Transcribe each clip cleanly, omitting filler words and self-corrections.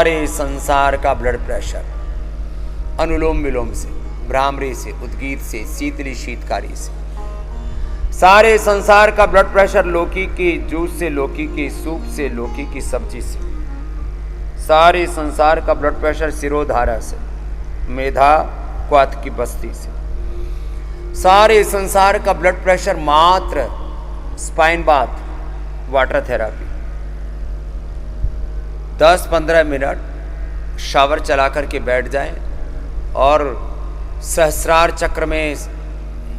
सारे संसार का ब्लड प्रेशर अनुलोम विलोम से, भ्रामरी से, उद्गीत से, शीतली शीतकारी से, सारे संसार का ब्लड प्रेशर लौकी की जूस से, लौकी की सूप से, लौकी की सब्जी से, सारे संसार का ब्लड प्रेशर सिरोधारा से, मेधा क्वाथ की बस्ती से, सारे संसार का ब्लड प्रेशर मात्र spine bath water therapy 10-15 minute shower चला करके बैठ जाएं और सहस्रार चक्र में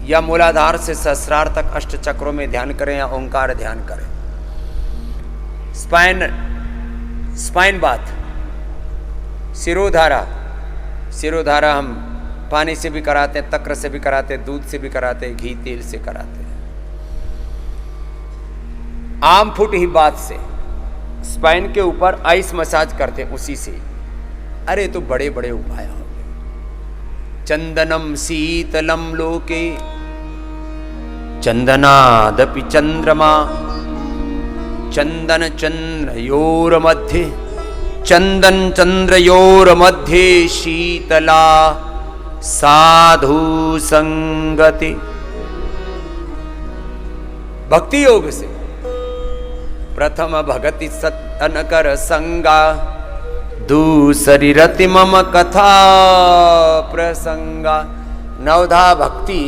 या मूलाधार से सहस्रार तक अष्ट चक्रों में ध्यान करें या ओंकार ध्यान करें। स्पाइन बाथ, सिरोधारा, सिरोधारा हम पानी से भी कराते हैं, तक्र से भी कराते हैं, दूध से भी कराते हैं, घी तेल से कराते हैं। आम फुट ही बात से स्पाइन के ऊपर आइस मसाज करते हैं उसी से। अरे तो बड़े बड़े उपाय हो गए। चंदनम शीतलम लोके चंदनादपि चंद्रमा चंदन चंद्रयोर मध्ये चंदन चंद्रयोर मध्ये शीतला साधु संगति। भक्ति योग से प्रथम भगति सत्तन कर संगा दूसरी रति मम कथा प्रसंगा। नवधा भक्ति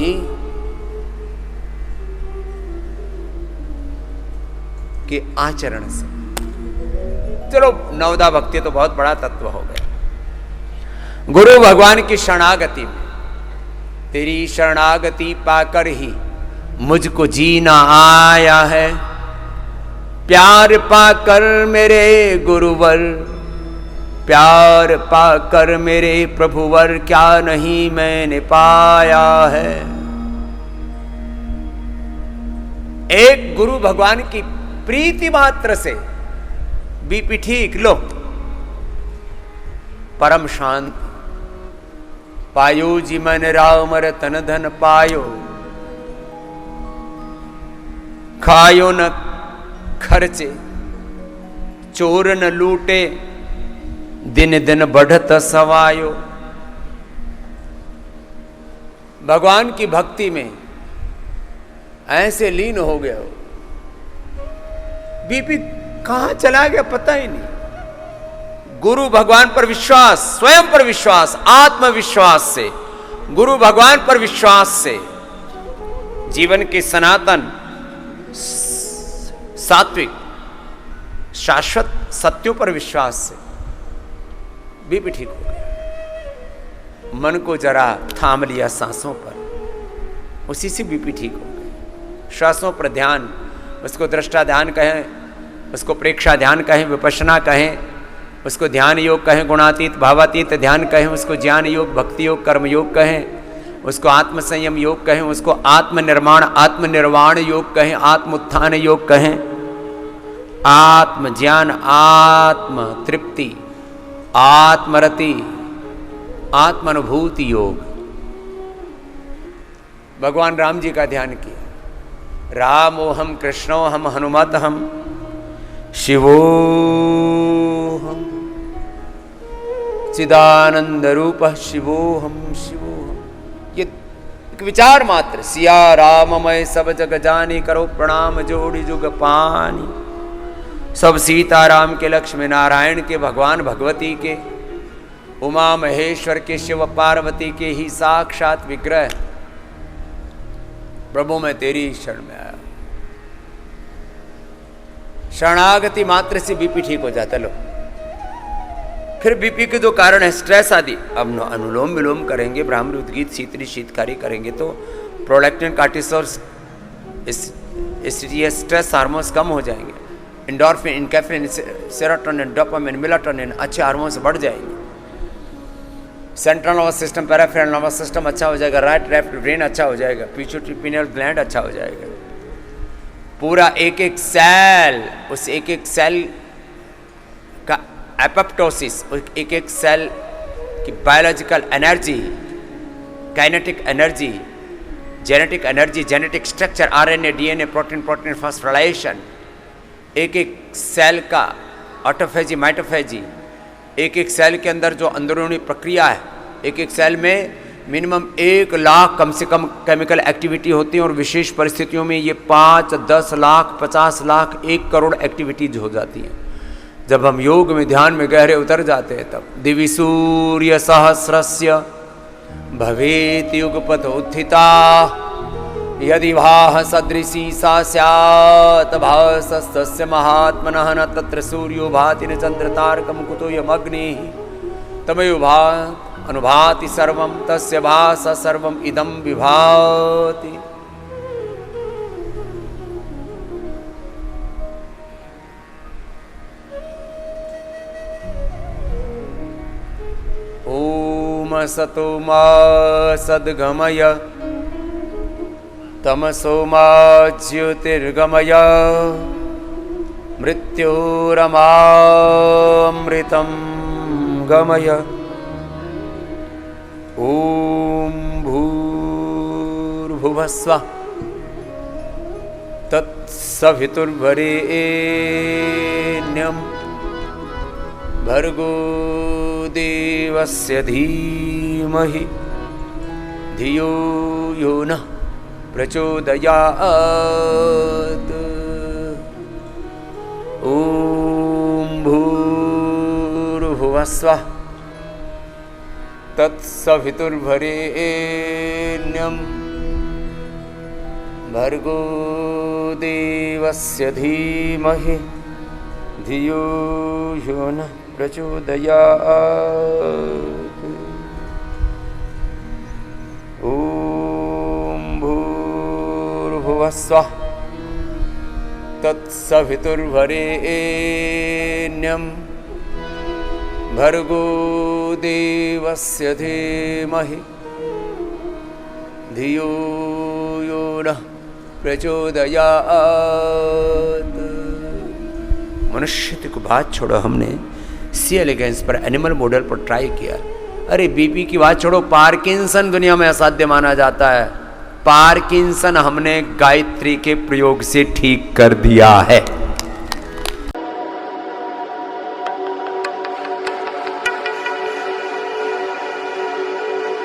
के आचरण से। चलो नवधा भक्ति तो बहुत बड़ा तत्व हो गया। गुरु भगवान की शरणागति में, तेरी शरणागति पाकर ही मुझको जीना आया है, प्यार पाकर मेरे गुरुवर, प्यार पाकर मेरे प्रभुवर, क्या नहीं मैंने पाया है। एक गुरु भगवान की प्रीति मात्र से बीपी ठीक, लो परम शांत पायो जी मन राम रतन धन पायो, खायो न खर्चे चोर न लूटे, दिन दिन बढ़त सवायो। भगवान की भक्ति में ऐसे लीन हो गया हो, बीपी कहां चला गया पता ही नहीं। गुरु भगवान पर विश्वास, स्वयं पर विश्वास, आत्मविश्वास से, गुरु भगवान पर विश्वास से, जीवन के सनातन सात्विक शाश्वत सत्यों पर विश्वास से बीपी ठीक हो गया। मन को जरा थाम लिया सांसों पर, उसी से बीपी ठीक हो गई। श्वासों पर ध्यान, उसको दृष्टा ध्यान कहें, उसको प्रेक्षा ध्यान कहें, विपश्यना कहें, उसको ध्यान योग कहें, गुणातीत भावातीत ध्यान कहें, उसको ज्ञान योग, भक्ति योग, कर्म योग कहें, उसको आत्म संयम योग कहें, उसको आत्मनिर्माण आत्मनिर्वाण योग कहें, आत्मोत्थान योग कहें, आत्म ज्ञान, आत्म तृप्ति, आत्मरति, आत्मानुभूति योग। भगवान राम जी का ध्यान किया। रामो हम कृष्णो हम हनुमत हम शिवो हम चिदानंद रूप शिवो हम शिवो हम। ये एक विचार मात्र। सिया राममय सब जग जानी, करो प्रणाम जोड़ी जुग पानी। सब सीताराम के, लक्ष्मी नारायण के, भगवान भगवती के, उमा महेश्वर के, शिव पार्वती के ही साक्षात विग्रह। प्रभु मैं तेरी शरण में आया। शरणागति मात्र से बीपी ठीक हो जाता। लो फिर बीपी के जो कारण है स्ट्रेस आदि, अब अनुलोम विलोम करेंगे, ब्राह्मणी उद्गीत शीतली शीतकारी करेंगे तो प्रोलैक्टिन, कार्टिसोल, ये स्ट्रेस हार्मोन्स कम हो जाएंगे। एंडोर्फिन, इनकेफ्रिन, सेरोटोनिन, डोपामिन, मेलाटोनिन अच्छे हार्मोन्स बढ़ जाएंगे। Central nervous system, peripheral nervous system अच्छा हो जाएगा, राइट लेफ्ट ब्रेन अच्छा हो जाएगा, पिट्यूटरी पिनियल ग्लैंड अच्छा हो जाएगा। पूरा एक एक सेल, उस एक एक सेल का एपोप्टोसिस, एक एक सेल की biological energy, kinetic energy, genetic energy, genetic structure, RNA, DNA, protein, protein phosphorylation, एक एक सेल का ऑटोफेजी, माइटोफेजी, एक एक सेल के अंदर जो अंदरूनी प्रक्रिया है, एक एक सेल में मिनिमम 1 लाख कम से कम केमिकल एक्टिविटी होती है, और विशेष परिस्थितियों में ये 5, 10 लाख, 50 लाख, 1 करोड़ एक्टिविटीज हो जाती हैं। जब हम योग में ध्यान में गहरे उतर जाते हैं तब दिवि सूर्य सहस्रस्य भवेत युगपथ उत्थिता यदि भाः सदृशी सा स्यात् भासस्तस्य महात्मनः न तत्र सूर्यो भाति न चन्द्रतारकं कुतो यमग्निः तमयो भाति अनुभाति सर्वं तस्य भासः सर्वम् इदं विभाति। ओम सतो मा सद्गमय तमसो मा ज्योतिर्गमय मृत्योरमामृतं गमय। ओम भूर्भुवस्वः तत्सवितुर्वरेण्यं भर्गो देवस्य धीमहि धियो यो नः प्रचोदयात्। ओम भूर्भुवस्वः तत्सवितुर्वरेण्यं भर्गो देवस्य धीमहि धियो यो नः प्रचोदयात्। ओम भूर्भुवस्वः तत्सवितुर्वरेण्यं भर्गो देवस्य धीमहि धियो यो नः प्रचोदयात्। मनुष्य को बात छोड़ो, हमने सी एलिगेंस पर एनिमल मॉडल पर ट्राई किया। अरे बीपी की बात छोड़ो, पार्किंसन दुनिया में असाध्य माना जाता है। पार्किंसन हमने गायत्री के प्रयोग से ठीक कर दिया है।